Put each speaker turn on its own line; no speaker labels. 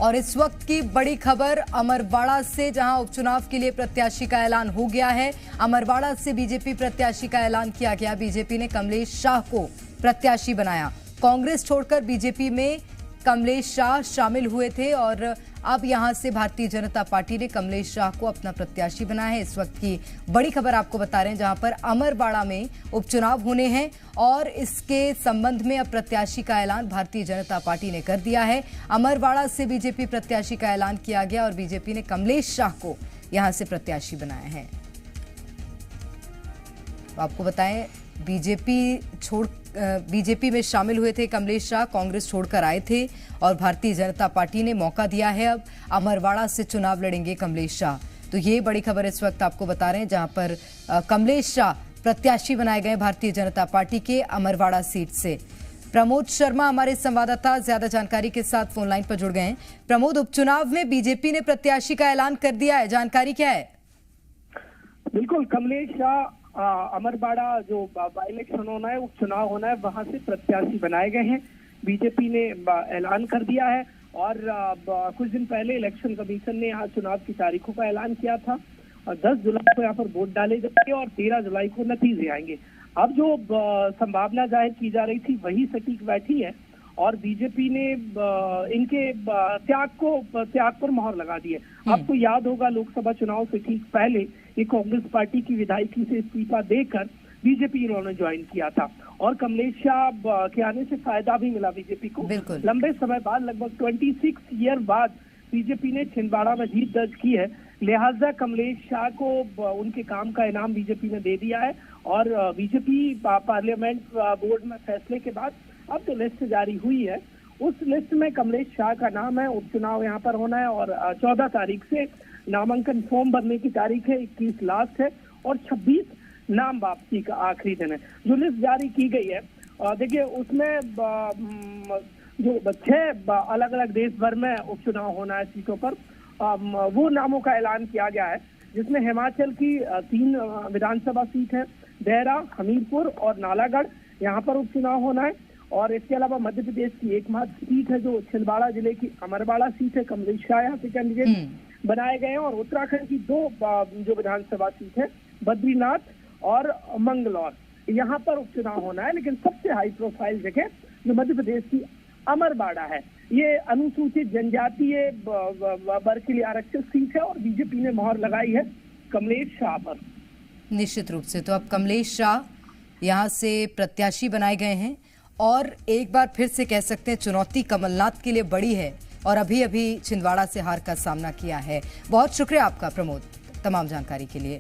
और इस वक्त की बड़ी खबर अमरवाड़ा से, जहां उपचुनाव के लिए प्रत्याशी का ऐलान हो गया है। अमरवाड़ा से बीजेपी प्रत्याशी का ऐलान किया गया। बीजेपी ने कमलेश शाह को प्रत्याशी बनाया। कांग्रेस छोड़कर बीजेपी में कमलेश शाह शामिल हुए थे और अब यहां से भारतीय जनता पार्टी ने कमलेश शाह को अपना प्रत्याशी बनाया है। इस वक्त की बड़ी खबर आपको बता रहे हैं, जहां पर अमरवाड़ा में उपचुनाव होने हैं और इसके संबंध में अब प्रत्याशी का ऐलान भारतीय जनता पार्टी ने कर दिया है। अमरवाड़ा से बीजेपी प्रत्याशी का ऐलान किया गया और बीजेपी ने कमलेश शाह को यहां से प्रत्याशी बनाया है। तो आपको बताएं, बीजेपी में शामिल हुए थे कमलेश शाह, कांग्रेस छोड़कर आए थे और भारतीय जनता पार्टी ने मौका दिया है। अब अमरवाड़ा से चुनाव लड़ेंगे कमलेश शाह। तो ये बड़ी खबर इस वक्त आपको बता रहे हैं, जहां पर कमलेश शाह प्रत्याशी बनाए गए भारतीय जनता पार्टी के अमरवाड़ा सीट से। प्रमोद शर्मा हमारे संवाददाता ज्यादा जानकारी के साथ फोन लाइन पर जुड़ गए हैं। प्रमोद, उपचुनाव में बीजेपी ने प्रत्याशी का ऐलान कर दिया है, जानकारी क्या है?
बिल्कुल, कमलेश शाह अमरवाड़ा जो बाई इलेक्शन होना है, उपचुनाव होना है, वहां से प्रत्याशी बनाए गए हैं। बीजेपी ने ऐलान कर दिया है और कुछ दिन पहले इलेक्शन कमीशन ने यहाँ चुनाव की तारीखों का ऐलान किया था और 10 जुलाई को यहाँ पर वोट डाले जाएंगे और 13 जुलाई को नतीजे आएंगे। अब जो संभावना जाहिर की जा रही थी वही सटीक बैठी है और बीजेपी ने इनके त्याग पर मोहर लगा दी है। आपको याद होगा, लोकसभा चुनाव से ठीक पहले ये कांग्रेस पार्टी की विधायकी से इस्तीफा देकर बीजेपी इन्होंने ज्वाइन किया था और कमलेश शाह के आने से फायदा भी मिला बीजेपी को। लंबे समय बाद, लगभग 26 ईयर बाद बीजेपी ने छिंदवाड़ा में जीत दर्ज की है। लिहाजा कमलेश शाह को उनके काम का इनाम बीजेपी ने दे दिया है और बीजेपी पार्लियामेंट बोर्ड में फैसले के बाद अब जो लिस्ट जारी हुई है, उस लिस्ट में कमलेश शाह का नाम है। उपचुनाव यहाँ पर होना है और 14 तारीख से नामांकन फॉर्म भरने की तारीख है, 21 लास्ट है और 26 नाम वापसी का आखिरी दिन है। जो लिस्ट जारी की गई है, देखिए उसमें जो 6 अलग अलग देश भर में उपचुनाव होना है सीटों पर, वो नामों का ऐलान किया गया है, जिसमें हिमाचल की 3 विधानसभा सीट है, देहरा, हमीरपुर और नालागढ़, यहाँ पर उपचुनाव होना है। और इसके अलावा मध्य प्रदेश की एकमात्र सीट है जो छिंदवाड़ा जिले की अमरवाड़ा सीट है, कमलेश शाह यहाँ से कैंडिडेट बनाए गए हैं। और उत्तराखंड की 2 जो विधानसभा सीट है, बद्रीनाथ और मंगलौर, यहाँ पर उपचुनाव होना है। लेकिन सबसे हाई प्रोफाइल जगह जो मध्य प्रदेश की अमरवाड़ा है, ये अनुसूचित जनजातीय वर्ग के लिए आरक्षित सीट है और बीजेपी ने मोहर लगाई है कमलेश शाह पर।
निश्चित रूप से तो अब कमलेश शाह यहाँ से प्रत्याशी बनाए गए हैं और एक बार फिर से कह सकते हैं चुनौती कमलनाथ के लिए बड़ी है और अभी अभी छिंदवाड़ा से हार का सामना किया है। बहुत शुक्रिया आपका प्रमोद, तमाम जानकारी के लिए।